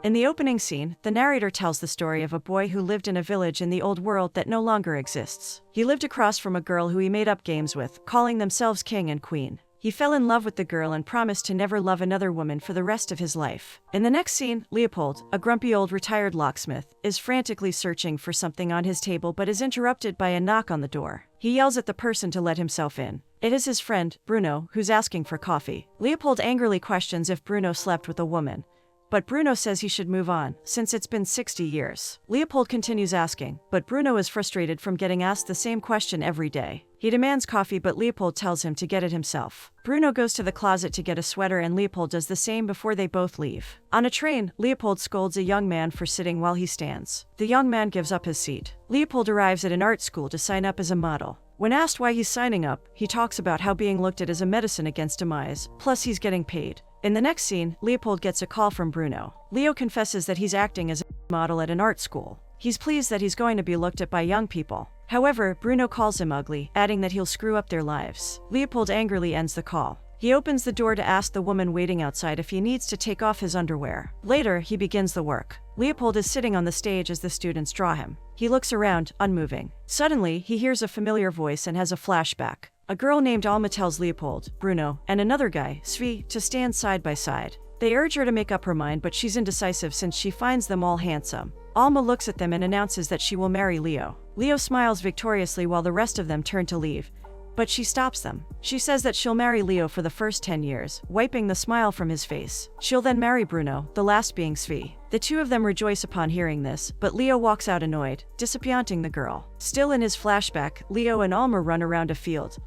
In the opening scene, the narrator tells the story of a boy who lived in a village in the old world that no longer exists. He lived across from a girl who he made up games with, calling themselves king and queen. He fell in love with the girl and promised to never love another woman for the rest of his life. In the next scene, Leopold, a grumpy old retired locksmith, is frantically searching for something on his table but is interrupted by a knock on the door. He yells at the person to let himself in. It is his friend, Bruno, who's asking for coffee. Leopold angrily questions if Bruno slept with a woman, but Bruno says he should move on, since it's been 60 years. Leopold continues asking, but Bruno is frustrated from getting asked the same question every day. He demands coffee, but Leopold tells him to get it himself. Bruno goes to the closet to get a sweater and Leopold does the same before they both leave. On a train, Leopold scolds a young man for sitting while he stands. The young man gives up his seat. Leopold arrives at an art school to sign up as a model. When asked why he's signing up, he talks about how being looked at as a medicine against demise, plus he's getting paid. In the next scene, Leopold gets a call from Bruno. Leo confesses that he's acting as a model at an art school. He's pleased that he's going to be looked at by young people. However, Bruno calls him ugly, adding that he'll screw up their lives. Leopold angrily ends the call. He opens the door to ask the woman waiting outside if he needs to take off his underwear. Later, he begins the work. Leopold is sitting on the stage as the students draw him. He looks around, unmoving. Suddenly, he hears a familiar voice and has a flashback. A girl named Alma tells Leopold, Bruno, and another guy, Svi, to stand side by side. They urge her to make up her mind, but she's indecisive since she finds them all handsome. Alma looks at them and announces that she will marry Leo. Leo smiles victoriously while the rest of them turn to leave, but she stops them. She says that she'll marry Leo for the first 10 years, wiping the smile from his face. She'll then marry Bruno, the last being Svi. The two of them rejoice upon hearing this, but Leo walks out annoyed, disappointing the girl. Still in his flashback, Leo and Alma run around a field,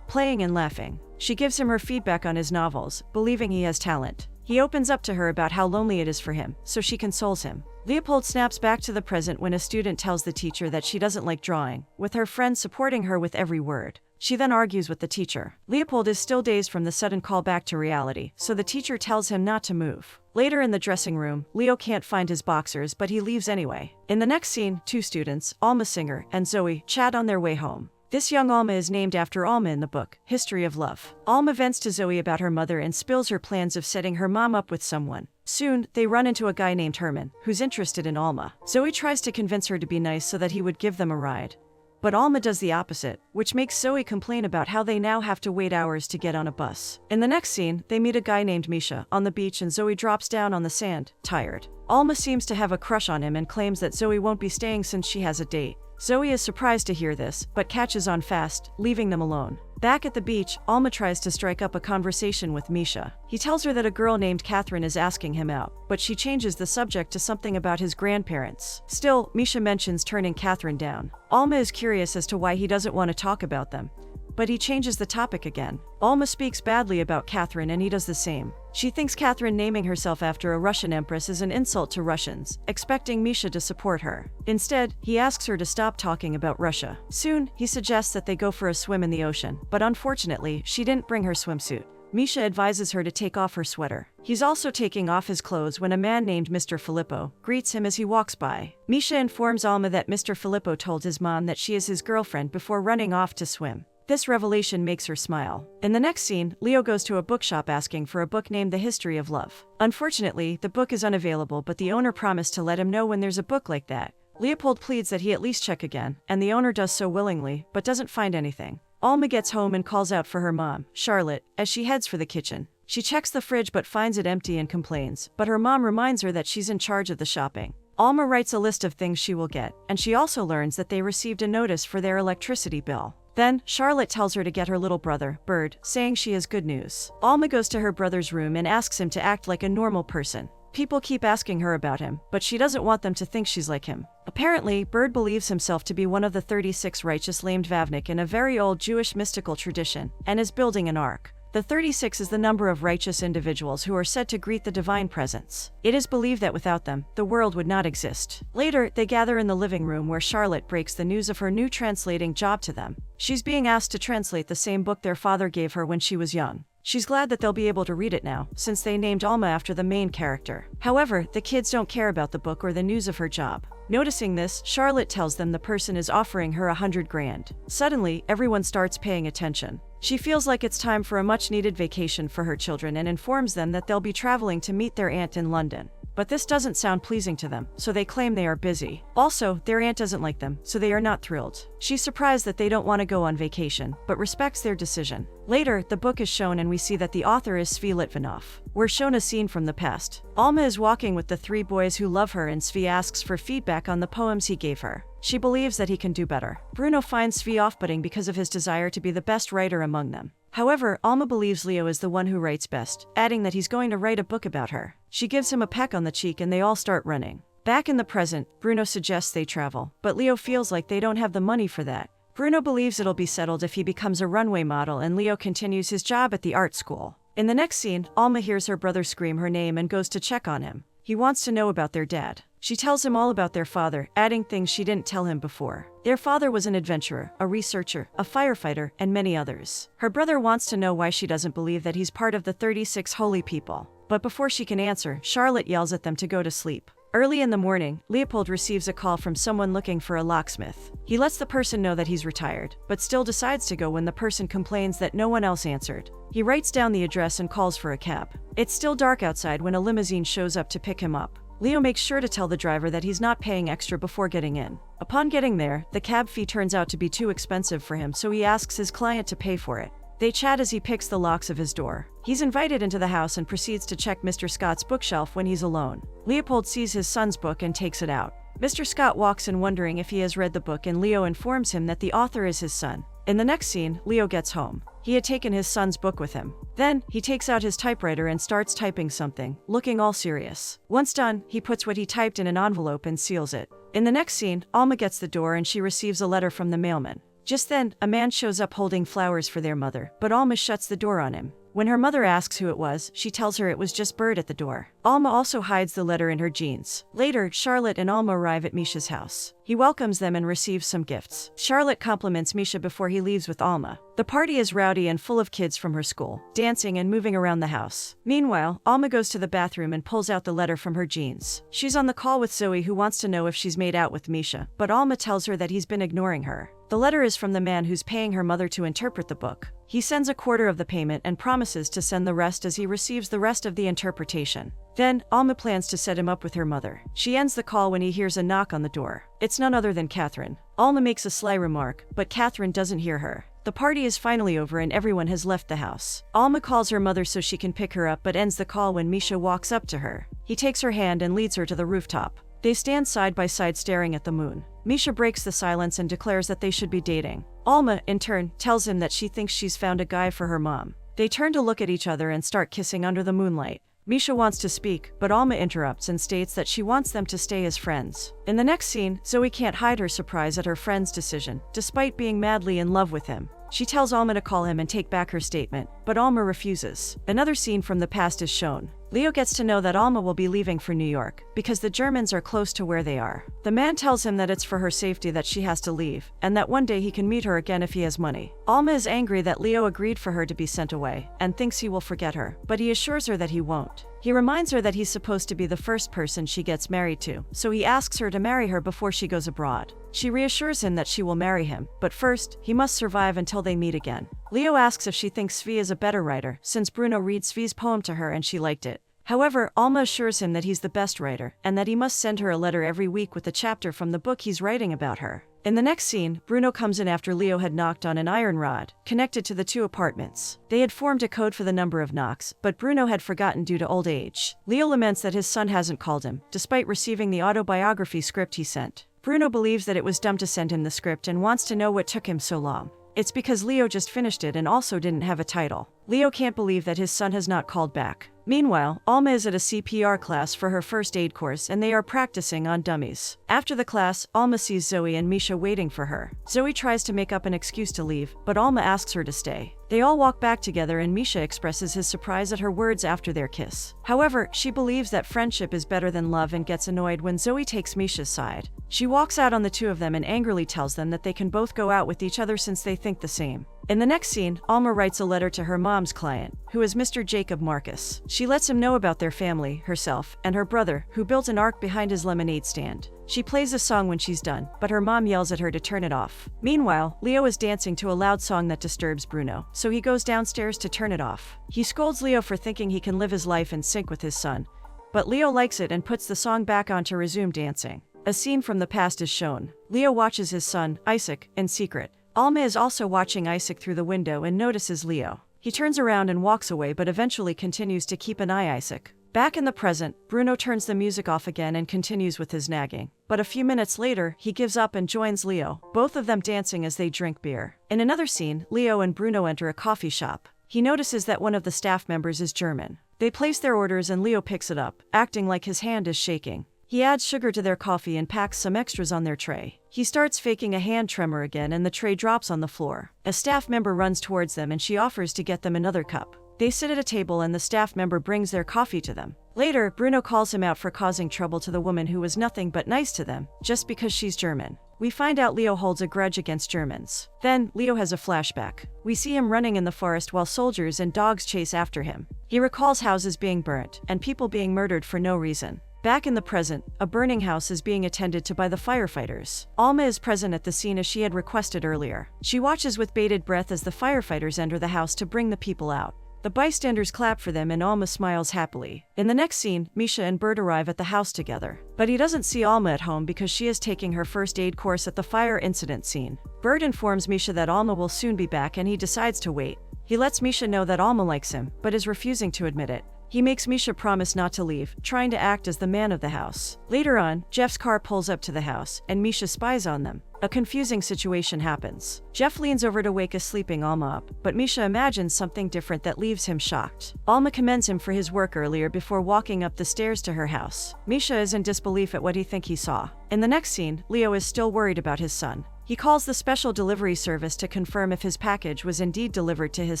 playing and laughing. She gives him her feedback on his novels, believing he has talent. He opens up to her about how lonely it is for him, so she consoles him. Leopold snaps back to the present when a student tells the teacher that she doesn't like drawing, with her friend supporting her with every word. She then argues with the teacher. Leopold is still dazed from the sudden call back to reality, so the teacher tells him not to move. Later in the dressing room, Leo can't find his boxers, but he leaves anyway. In the next scene, two students, Alma Singer and Zoe, chat on their way home. This young Alma is named after Alma in the book, History of Love. Alma vents to Zoe about her mother and spills her plans of setting her mom up with someone. Soon, they run into a guy named Herman, who's interested in Alma. Zoe tries to convince her to be nice so that he would give them a ride. But Alma does the opposite, which makes Zoe complain about how they now have to wait hours to get on a bus. In the next scene, they meet a guy named Misha on the beach and Zoe drops down on the sand, tired. Alma seems to have a crush on him and claims that Zoe won't be staying since she has a date. Zoe is surprised to hear this, but catches on fast, leaving them alone. Back at the beach, Alma tries to strike up a conversation with Misha. He tells her that a girl named Catherine is asking him out, but she changes the subject to something about his grandparents. Still, Misha mentions turning Catherine down. Alma is curious as to why he doesn't want to talk about them, but he changes the topic again. Alma speaks badly about Catherine and he does the same. She thinks Catherine naming herself after a Russian empress is an insult to Russians, expecting Misha to support her. Instead, he asks her to stop talking about Russia. Soon, he suggests that they go for a swim in the ocean, but unfortunately, she didn't bring her swimsuit. Misha advises her to take off her sweater. He's also taking off his clothes when a man named Mr. Filippo greets him as he walks by. Misha informs Alma that Mr. Filippo told his mom that she is his girlfriend before running off to swim. This revelation makes her smile. In the next scene, Leo goes to a bookshop asking for a book named The History of Love. Unfortunately, the book is unavailable, but the owner promised to let him know when there's a book like that. Leopold pleads that he at least check again, and the owner does so willingly, but doesn't find anything. Alma gets home and calls out for her mom, Charlotte, as she heads for the kitchen. She checks the fridge but finds it empty and complains, but her mom reminds her that she's in charge of the shopping. Alma writes a list of things she will get, and she also learns that they received a notice for their electricity bill. Then, Charlotte tells her to get her little brother, Bird, saying she has good news. Alma goes to her brother's room and asks him to act like a normal person. People keep asking her about him, but she doesn't want them to think she's like him. Apparently, Bird believes himself to be one of the 36 righteous named Vavnik in a very old Jewish mystical tradition, and is building an ark. The 36 is the number of righteous individuals who are said to greet the divine presence. It is believed that without them, the world would not exist. Later, they gather in the living room where Charlotte breaks the news of her new translating job to them. She's being asked to translate the same book their father gave her when she was young. She's glad that they'll be able to read it now, since they named Alma after the main character. However, the kids don't care about the book or the news of her job. Noticing this, Charlotte tells them the person is offering her 100 grand. Suddenly, everyone starts paying attention. She feels like it's time for a much-needed vacation for her children and informs them that they'll be traveling to meet their aunt in London. but this doesn't sound pleasing to them, so they claim they are busy. Also, their aunt doesn't like them, so they are not thrilled. She's surprised that they don't want to go on vacation, but respects their decision. Later, the book is shown and we see that the author is Zvi Litvinov. We're shown a scene from the past. Alma is walking with the three boys who love her and Zvi asks for feedback on the poems he gave her. She believes that he can do better. Bruno finds Zvi off-putting because of his desire to be the best writer among them. However, Alma believes Leo is the one who writes best, adding that he's going to write a book about her. She gives him a peck on the cheek and they all start running. Back in the present, Bruno suggests they travel, but Leo feels like they don't have the money for that. Bruno believes it'll be settled if he becomes a runway model and Leo continues his job at the art school. In the next scene, Alma hears her brother scream her name and goes to check on him. He wants to know about their dad. She tells him all about their father, adding things she didn't tell him before. Their father was an adventurer, a researcher, a firefighter, and many others. Her brother wants to know why she doesn't believe that he's part of the 36 holy people. But before she can answer, Charlotte yells at them to go to sleep. Early in the morning, Leopold receives a call from someone looking for a locksmith. He lets the person know that he's retired, but still decides to go when the person complains that no one else answered. He writes down the address and calls for a cab. It's still dark outside when a limousine shows up to pick him up. Leo makes sure to tell the driver that he's not paying extra before getting in. Upon getting there, the cab fee turns out to be too expensive for him, so he asks his client to pay for it. They chat as he picks the locks of his door. He's invited into the house and proceeds to check Mr. Scott's bookshelf when he's alone. Leopold sees his son's book and takes it out. Mr. Scott walks in wondering if he has read the book and Leo informs him that the author is his son. In the next scene, Leo gets home. He had taken his son's book with him. Then, he takes out his typewriter and starts typing something, looking all serious. Once done, he puts what he typed in an envelope and seals it. In the next scene, Alma gets the door and she receives a letter from the mailman. Just then, a man shows up holding flowers for their mother, but Alma shuts the door on him. When her mother asks who it was, she tells her it was just Bird at the door. Alma also hides the letter in her jeans. Later, Charlotte and Alma arrive at Misha's house. He welcomes them and receives some gifts. Charlotte compliments Misha before he leaves with Alma. The party is rowdy and full of kids from her school, dancing and moving around the house. Meanwhile, Alma goes to the bathroom and pulls out the letter from her jeans. She's on the call with Zoe, who wants to know if she's made out with Misha, but Alma tells her that he's been ignoring her. The letter is from the man who's paying her mother to interpret the book. He sends a quarter of the payment and promises to send the rest as he receives the rest of the interpretation. Then, Alma plans to set him up with her mother. She ends the call when he hears a knock on the door. It's none other than Catherine. Alma makes a sly remark, but Catherine doesn't hear her. The party is finally over and everyone has left the house. Alma calls her mother so she can pick her up but ends the call when Misha walks up to her. He takes her hand and leads her to the rooftop. They stand side by side staring at the moon. Misha breaks the silence and declares that they should be dating. Alma, in turn, tells him that she thinks she's found a guy for her mom. They turn to look at each other and start kissing under the moonlight. Misha wants to speak, but Alma interrupts and states that she wants them to stay as friends. In the next scene, Zoe can't hide her surprise at her friend's decision, despite being madly in love with him. She tells Alma to call him and take back her statement, but Alma refuses. Another scene from the past is shown. Leo gets to know that Alma will be leaving for New York, because the Germans are close to where they are. The man tells him that it's for her safety that she has to leave, and that one day he can meet her again if he has money. Alma is angry that Leo agreed for her to be sent away, and thinks he will forget her, but he assures her that he won't. He reminds her that he's supposed to be the first person she gets married to, so he asks her to marry her before she goes abroad. She reassures him that she will marry him, but first, he must survive until they meet again. Leo asks if she thinks Zvi is a better writer, since Bruno read Zvi's poem to her and she liked it. However, Alma assures him that he's the best writer, and that he must send her a letter every week with a chapter from the book he's writing about her. In the next scene, Bruno comes in after Leo had knocked on an iron rod, connected to the two apartments. They had formed a code for the number of knocks, but Bruno had forgotten due to old age. Leo laments that his son hasn't called him, despite receiving the autobiography script he sent. Bruno believes that it was dumb to send him the script and wants to know what took him so long. It's because Leo just finished it and also didn't have a title. Leo can't believe that his son has not called back. Meanwhile, Alma is at a CPR class for her first aid course and they are practicing on dummies. After the class, Alma sees Zoe and Misha waiting for her. Zoe tries to make up an excuse to leave, but Alma asks her to stay. They all walk back together and Misha expresses his surprise at her words after their kiss. However, she believes that friendship is better than love and gets annoyed when Zoe takes Misha's side. She walks out on the two of them and angrily tells them that they can both go out with each other since they think the same. In the next scene, Alma writes a letter to her mom's client, who is Mr. Jacob Marcus. She lets him know about their family, herself, and her brother, who built an ark behind his lemonade stand. She plays a song when she's done, but her mom yells at her to turn it off. Meanwhile, Leo is dancing to a loud song that disturbs Bruno, so he goes downstairs to turn it off. He scolds Leo for thinking he can live his life in sync with his son, but Leo likes it and puts the song back on to resume dancing. A scene from the past is shown. Leo watches his son, Isaac, in secret. Alma is also watching Isaac through the window and notices Leo. He turns around and walks away but eventually continues to keep an eye on Isaac. Back in the present, Bruno turns the music off again and continues with his nagging. But a few minutes later, he gives up and joins Leo, both of them dancing as they drink beer. In another scene, Leo and Bruno enter a coffee shop. He notices that one of the staff members is German. They place their orders and Leo picks it up, acting like his hand is shaking. He adds sugar to their coffee and packs some extras on their tray. He starts faking a hand tremor again and the tray drops on the floor. A staff member runs towards them and she offers to get them another cup. They sit at a table and the staff member brings their coffee to them. Later, Bruno calls him out for causing trouble to the woman who was nothing but nice to them, just because she's German. We find out Leo holds a grudge against Germans. Then, Leo has a flashback. We see him running in the forest while soldiers and dogs chase after him. He recalls houses being burnt and people being murdered for no reason. Back in the present, a burning house is being attended to by the firefighters. Alma is present at the scene as she had requested earlier. She watches with bated breath as the firefighters enter the house to bring the people out. The bystanders clap for them and Alma smiles happily. In the next scene, Misha and Bert arrive at the house together. But he doesn't see Alma at home because she is taking her first aid course at the fire incident scene. Bert informs Misha that Alma will soon be back and he decides to wait. He lets Misha know that Alma likes him, but is refusing to admit it. He makes Misha promise not to leave, trying to act as the man of the house. Later on, Jeff's car pulls up to the house, and Misha spies on them. A confusing situation happens. Jeff leans over to wake a sleeping Alma up, but Misha imagines something different that leaves him shocked. Alma commends him for his work earlier before walking up the stairs to her house. Misha is in disbelief at what he thinks he saw. In the next scene, Leo is still worried about his son. He calls the special delivery service to confirm if his package was indeed delivered to his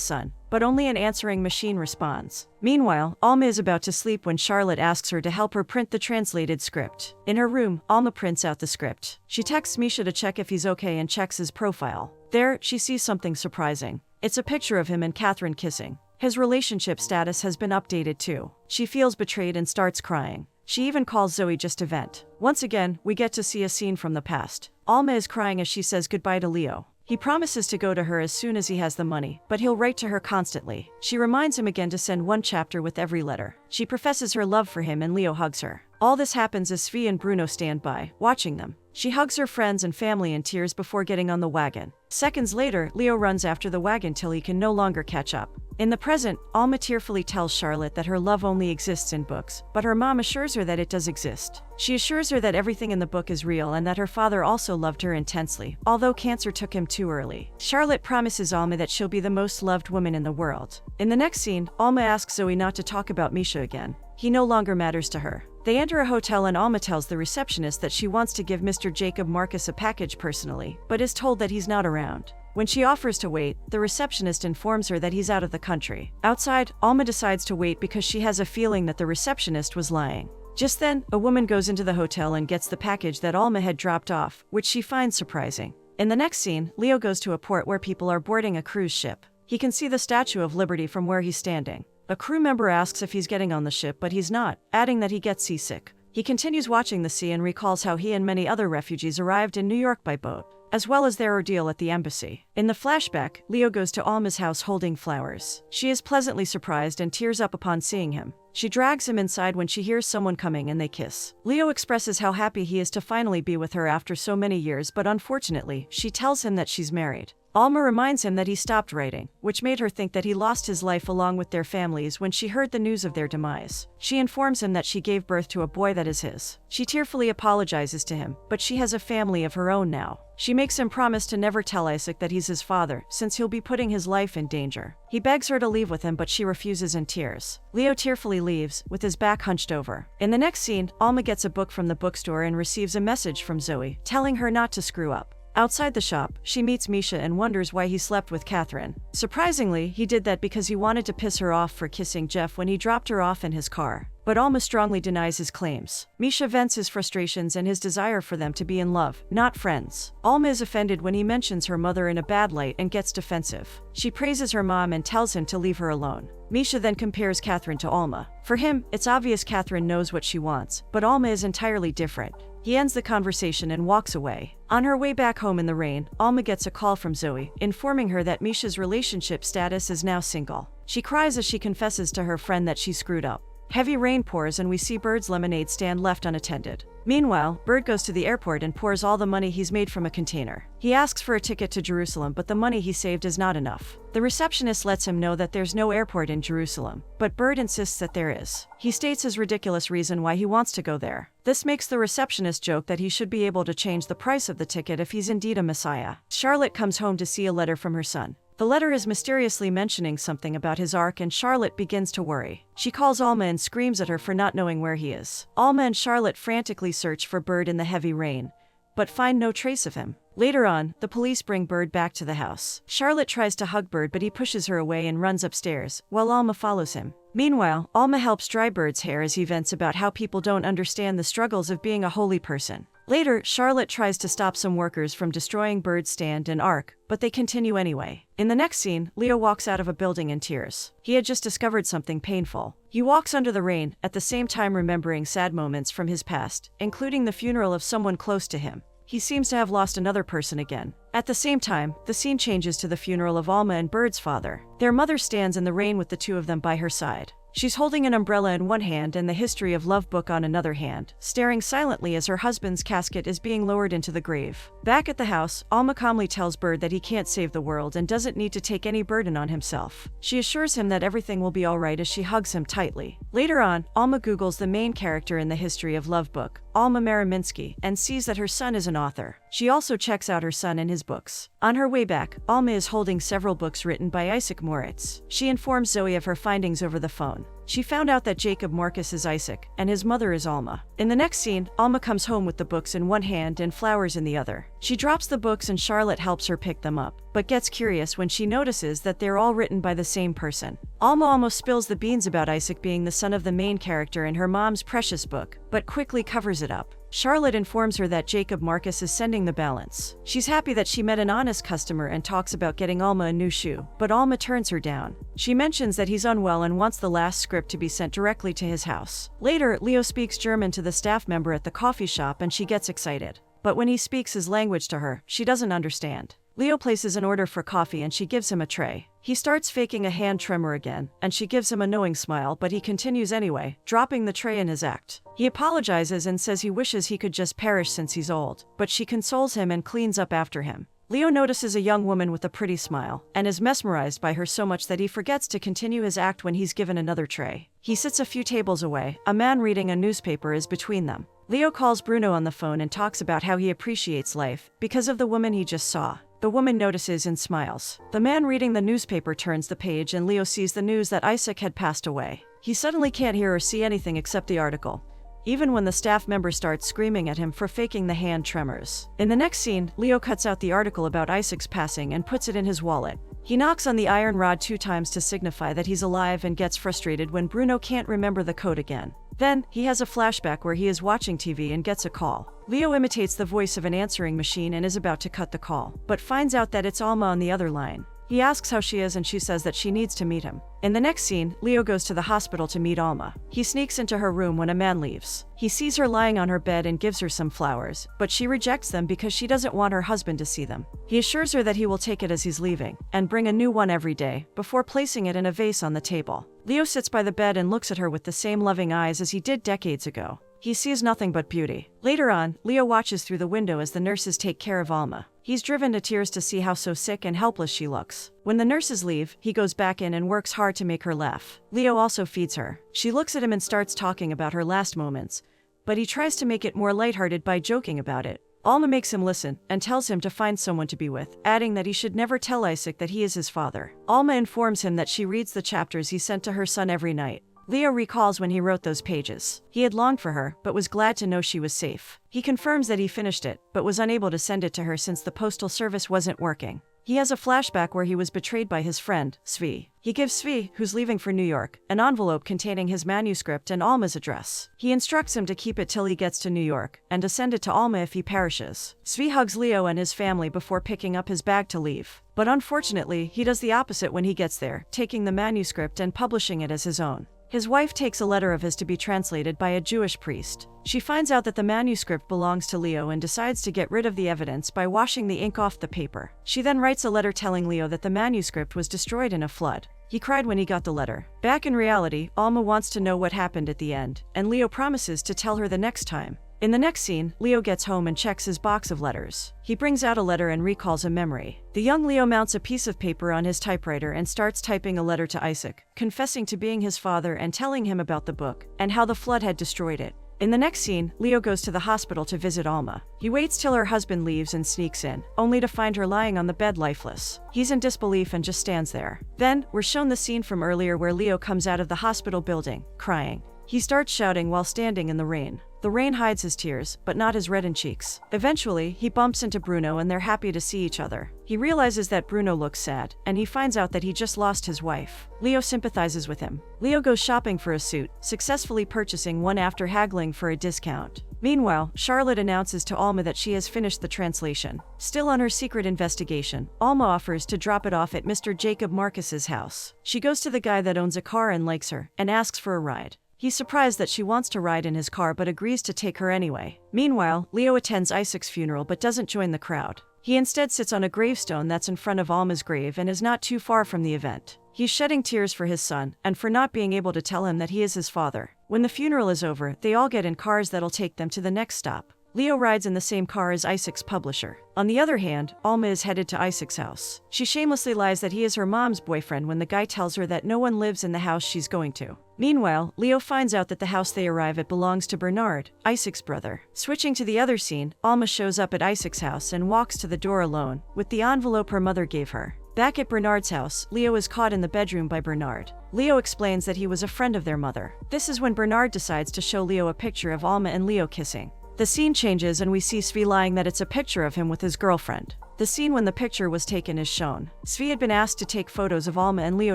son, but only an answering machine responds. Meanwhile, Alma is about to sleep when Charlotte asks her to help her print the translated script. In her room, Alma prints out the script. She texts Misha to check if he's okay and checks his profile. There, she sees something surprising. It's a picture of him and Catherine kissing. His relationship status has been updated too. She feels betrayed and starts crying. She even calls Zoe just to vent. Once again, we get to see a scene from the past. Alma is crying as she says goodbye to Leo. He promises to go to her as soon as he has the money, but he'll write to her constantly. She reminds him again to send one chapter with every letter. She professes her love for him and Leo hugs her. All this happens as Svi and Bruno stand by, watching them. She hugs her friends and family in tears before getting on the wagon. Seconds later, Leo runs after the wagon till he can no longer catch up. In the present, Alma tearfully tells Charlotte that her love only exists in books, but her mom assures her that it does exist. She assures her that everything in the book is real and that her father also loved her intensely, although cancer took him too early. Charlotte promises Alma that she'll be the most loved woman in the world. In the next scene, Alma asks Zoe not to talk about Misha again. He no longer matters to her. They enter a hotel and Alma tells the receptionist that she wants to give Mr. Jacob Marcus a package personally, but is told that he's not around. When she offers to wait, the receptionist informs her that he's out of the country. Outside, Alma decides to wait because she has a feeling that the receptionist was lying. Just then, a woman goes into the hotel and gets the package that Alma had dropped off, which she finds surprising. In the next scene, Leo goes to a port where people are boarding a cruise ship. He can see the Statue of Liberty from where he's standing. A crew member asks if he's getting on the ship, but he's not, adding that he gets seasick. He continues watching the sea and recalls how he and many other refugees arrived in New York by boat, as well as their ordeal at the embassy. In the flashback, Leo goes to Alma's house holding flowers. She is pleasantly surprised and tears up upon seeing him. She drags him inside when she hears someone coming and they kiss. Leo expresses how happy he is to finally be with her after so many years, but unfortunately, she tells him that she's married. Alma reminds him that he stopped writing, which made her think that he lost his life along with their families when she heard the news of their demise. She informs him that she gave birth to a boy that is his. She tearfully apologizes to him, but she has a family of her own now. She makes him promise to never tell Isaac that he's his father, since he'll be putting his life in danger. He begs her to leave with him, but she refuses in tears. Leo tearfully leaves, with his back hunched over. In the next scene, Alma gets a book from the bookstore and receives a message from Zoe, telling her not to screw up. Outside the shop, she meets Misha and wonders why he slept with Catherine. Surprisingly, he did that because he wanted to piss her off for kissing Jeff when he dropped her off in his car. But Alma strongly denies his claims. Misha vents his frustrations and his desire for them to be in love, not friends. Alma is offended when he mentions her mother in a bad light and gets defensive. She praises her mom and tells him to leave her alone. Misha then compares Catherine to Alma. For him, it's obvious Catherine knows what she wants, but Alma is entirely different. He ends the conversation and walks away. On her way back home in the rain, Alma gets a call from Zoe, informing her that Misha's relationship status is now single. She cries as she confesses to her friend that she screwed up. Heavy rain pours and we see Bird's lemonade stand left unattended. Meanwhile, Bird goes to the airport and pours all the money he's made from a container. He asks for a ticket to Jerusalem, but the money he saved is not enough. The receptionist lets him know that there's no airport in Jerusalem, but Bird insists that there is. He states his ridiculous reason why he wants to go there. This makes the receptionist joke that he should be able to change the price of the ticket if he's indeed a messiah. Charlotte comes home to see a letter from her son. The letter is mysteriously mentioning something about his ark, and Charlotte begins to worry. She calls Alma and screams at her for not knowing where he is. Alma and Charlotte frantically search for Bird in the heavy rain, but find no trace of him. Later on, the police bring Bird back to the house. Charlotte tries to hug Bird, but he pushes her away and runs upstairs, while Alma follows him. Meanwhile, Alma helps dry Bird's hair as he vents about how people don't understand the struggles of being a holy person. Later, Charlotte tries to stop some workers from destroying Bird's stand and ark, but they continue anyway. In the next scene, Leo walks out of a building in tears. He had just discovered something painful. He walks under the rain, at the same time remembering sad moments from his past, including the funeral of someone close to him. He seems to have lost another person again. At the same time, the scene changes to the funeral of Alma and Bird's father. Their mother stands in the rain with the two of them by her side. She's holding an umbrella in one hand and the History of Love book on another hand, staring silently as her husband's casket is being lowered into the grave. Back at the house, Alma calmly tells Bird that he can't save the world and doesn't need to take any burden on himself. She assures him that everything will be alright as she hugs him tightly. Later on, Alma Googles the main character in the History of Love book, Alma Maraminsky, and sees that her son is an author. She also checks out her son and his books. On her way back, Alma is holding several books written by Isaac Moritz. She informs Zoe of her findings over the phone. She found out that Jacob Marcus is Isaac, and his mother is Alma. In the next scene, Alma comes home with the books in one hand and flowers in the other. She drops the books and Charlotte helps her pick them up, but gets curious when she notices that they're all written by the same person. Alma almost spills the beans about Isaac being the son of the main character in her mom's precious book, but quickly covers it up. Charlotte informs her that Jacob Marcus is sending the balance. She's happy that she met an honest customer and talks about getting Alma a new shoe, but Alma turns her down. She mentions that he's unwell and wants the last script to be sent directly to his house. Later, Leo speaks German to the staff member at the coffee shop and she gets excited. But when he speaks his language to her, she doesn't understand. Leo places an order for coffee and she gives him a tray. He starts faking a hand tremor again, and she gives him a knowing smile, but he continues anyway, dropping the tray in his act. He apologizes and says he wishes he could just perish since he's old, but she consoles him and cleans up after him. Leo notices a young woman with a pretty smile, and is mesmerized by her so much that he forgets to continue his act when he's given another tray. He sits a few tables away. A man reading a newspaper is between them. Leo calls Bruno on the phone and talks about how he appreciates life because of the woman he just saw. The woman notices and smiles. The man reading the newspaper turns the page and Leo sees the news that Isaac had passed away. He suddenly can't hear or see anything except the article, even when the staff member starts screaming at him for faking the hand tremors. In the next scene, Leo cuts out the article about Isaac's passing and puts it in his wallet. He knocks on the iron rod 2 times to signify that he's alive and gets frustrated when Bruno can't remember the code again. Then, he has a flashback where he is watching TV and gets a call. Leo imitates the voice of an answering machine and is about to cut the call, but finds out that it's Alma on the other line. He asks how she is and she says that she needs to meet him. In the next scene, Leo goes to the hospital to meet Alma. He sneaks into her room when a man leaves. He sees her lying on her bed and gives her some flowers, but she rejects them because she doesn't want her husband to see them. He assures her that he will take it as he's leaving, and bring a new one every day, before placing it in a vase on the table. Leo sits by the bed and looks at her with the same loving eyes as he did decades ago. He sees nothing but beauty. Later on, Leo watches through the window as the nurses take care of Alma. He's driven to tears to see how so sick and helpless she looks. When the nurses leave, he goes back in and works hard to make her laugh. Leo also feeds her. She looks at him and starts talking about her last moments, but he tries to make it more lighthearted by joking about it. Alma makes him listen and tells him to find someone to be with, adding that he should never tell Isaac that he is his father. Alma informs him that she reads the chapters he sent to her son every night. Leo recalls when he wrote those pages. He had longed for her, but was glad to know she was safe. He confirms that he finished it, but was unable to send it to her since the postal service wasn't working. He has a flashback where he was betrayed by his friend, Svi. He gives Svi, who's leaving for New York, an envelope containing his manuscript and Alma's address. He instructs him to keep it till he gets to New York, and to send it to Alma if he perishes. Svi hugs Leo and his family before picking up his bag to leave. But unfortunately, he does the opposite when he gets there, taking the manuscript and publishing it as his own. His wife takes a letter of his to be translated by a Jewish priest. She finds out that the manuscript belongs to Leo and decides to get rid of the evidence by washing the ink off the paper. She then writes a letter telling Leo that the manuscript was destroyed in a flood. He cried when he got the letter. Back in reality, Alma wants to know what happened at the end, and Leo promises to tell her the next time. In the next scene, Leo gets home and checks his box of letters. He brings out a letter and recalls a memory. The young Leo mounts a piece of paper on his typewriter and starts typing a letter to Isaac, confessing to being his father and telling him about the book, and how the flood had destroyed it. In the next scene, Leo goes to the hospital to visit Alma. He waits till her husband leaves and sneaks in, only to find her lying on the bed lifeless. He's in disbelief and just stands there. Then, we're shown the scene from earlier where Leo comes out of the hospital building, crying. He starts shouting while standing in the rain. The rain hides his tears, but not his reddened cheeks. Eventually, he bumps into Bruno and they're happy to see each other. He realizes that Bruno looks sad, and he finds out that he just lost his wife. Leo sympathizes with him. Leo goes shopping for a suit, successfully purchasing one after haggling for a discount. Meanwhile, Charlotte announces to Alma that she has finished the translation. Still on her secret investigation, Alma offers to drop it off at Mr. Jacob Marcus's house. She goes to the guy that owns a car and likes her, and asks for a ride. He's surprised that she wants to ride in his car but agrees to take her anyway. Meanwhile, Leo attends Isaac's funeral but doesn't join the crowd. He instead sits on a gravestone that's in front of Alma's grave and is not too far from the event. He's shedding tears for his son, and for not being able to tell him that he is his father. When the funeral is over, they all get in cars that'll take them to the next stop. Leo rides in the same car as Isaac's publisher. On the other hand, Alma is headed to Isaac's house. She shamelessly lies that he is her mom's boyfriend when the guy tells her that no one lives in the house she's going to. Meanwhile, Leo finds out that the house they arrive at belongs to Bernard, Isaac's brother. Switching to the other scene, Alma shows up at Isaac's house and walks to the door alone, with the envelope her mother gave her. Back at Bernard's house, Leo is caught in the bedroom by Bernard. Leo explains that he was a friend of their mother. This is when Bernard decides to show Leo a picture of Alma and Leo kissing. The scene changes and we see Svi lying that it's a picture of him with his girlfriend. The scene when the picture was taken is shown. Svi had been asked to take photos of Alma and Leo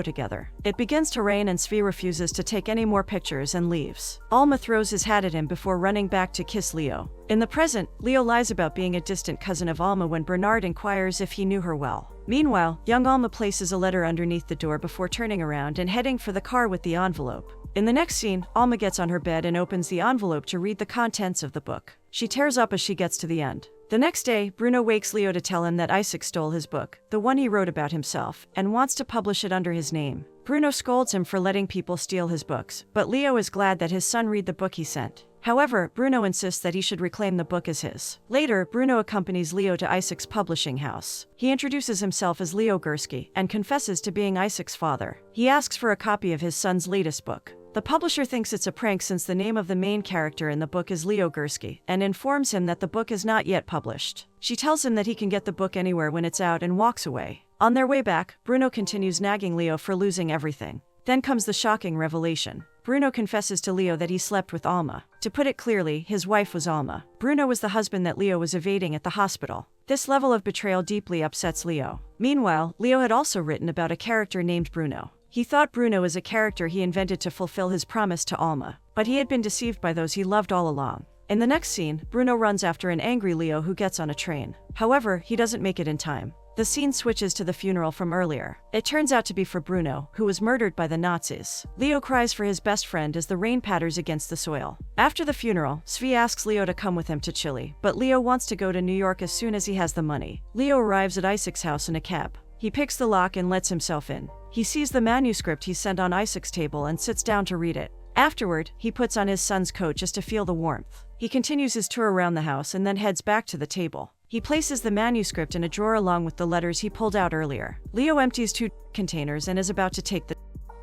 together. It begins to rain and Svi refuses to take any more pictures and leaves. Alma throws his hat at him before running back to kiss Leo. In the present, Leo lies about being a distant cousin of Alma when Bernard inquires if he knew her well. Meanwhile, young Alma places a letter underneath the door before turning around and heading for the car with the envelope. In the next scene, Alma gets on her bed and opens the envelope to read the contents of the book. She tears up as she gets to the end. The next day, Bruno wakes Leo to tell him that Isaac stole his book, the one he wrote about himself, and wants to publish it under his name. Bruno scolds him for letting people steal his books, but Leo is glad that his son read the book he sent. However, Bruno insists that he should reclaim the book as his. Later, Bruno accompanies Leo to Isaac's publishing house. He introduces himself as Leo Gursky and confesses to being Isaac's father. He asks for a copy of his son's latest book. The publisher thinks it's a prank since the name of the main character in the book is Leo Gursky, and informs him that the book is not yet published. She tells him that he can get the book anywhere when it's out and walks away. On their way back, Bruno continues nagging Leo for losing everything. Then comes the shocking revelation. Bruno confesses to Leo that he slept with Alma. To put it clearly, his wife was Alma. Bruno was the husband that Leo was evading at the hospital. This level of betrayal deeply upsets Leo. Meanwhile, Leo had also written about a character named Bruno. He thought Bruno was a character he invented to fulfill his promise to Alma, but he had been deceived by those he loved all along. In the next scene, Bruno runs after an angry Leo who gets on a train. However, he doesn't make it in time. The scene switches to the funeral from earlier. It turns out to be for Bruno, who was murdered by the Nazis. Leo cries for his best friend as the rain patters against the soil. After the funeral, Svi asks Leo to come with him to Chile, but Leo wants to go to New York as soon as he has the money. Leo arrives at Isaac's house in a cab. He picks the lock and lets himself in. He sees the manuscript he sent on Isaac's table and sits down to read it. Afterward, he puts on his son's coat just to feel the warmth. He continues his tour around the house and then heads back to the table. He places the manuscript in a drawer along with the letters he pulled out earlier. Leo empties 2 containers and is about to take the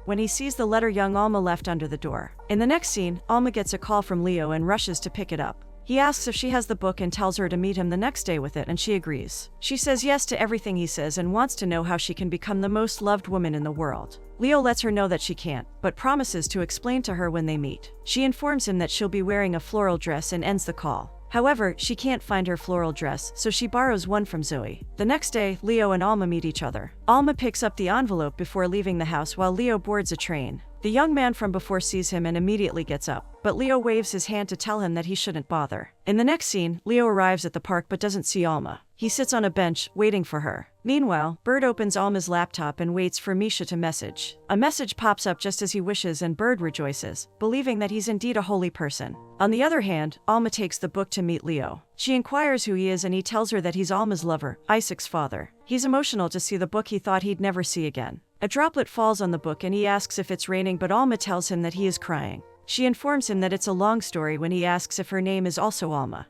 when he sees the letter young Alma left under the door. In the next scene, Alma gets a call from Leo and rushes to pick it up. He asks if she has the book and tells her to meet him the next day with it, and she agrees. She says yes to everything he says and wants to know how she can become the most loved woman in the world. Leo lets her know that she can't, but promises to explain to her when they meet. She informs him that she'll be wearing a floral dress and ends the call. However, she can't find her floral dress, so she borrows one from Zoe. The next day, Leo and Alma meet each other. Alma picks up the envelope before leaving the house while Leo boards a train. The young man from before sees him and immediately gets up, but Leo waves his hand to tell him that he shouldn't bother. In the next scene, Leo arrives at the park but doesn't see Alma. He sits on a bench, waiting for her. Meanwhile, Bird opens Alma's laptop and waits for Misha to message. A message pops up just as he wishes and Bird rejoices, believing that he's indeed a holy person. On the other hand, Alma takes the book to meet Leo. She inquires who he is and he tells her that he's Alma's lover, Isaac's father. He's emotional to see the book he thought he'd never see again. A droplet falls on the book and he asks if it's raining, but Alma tells him that he is crying. She informs him that it's a long story when he asks if her name is also Alma.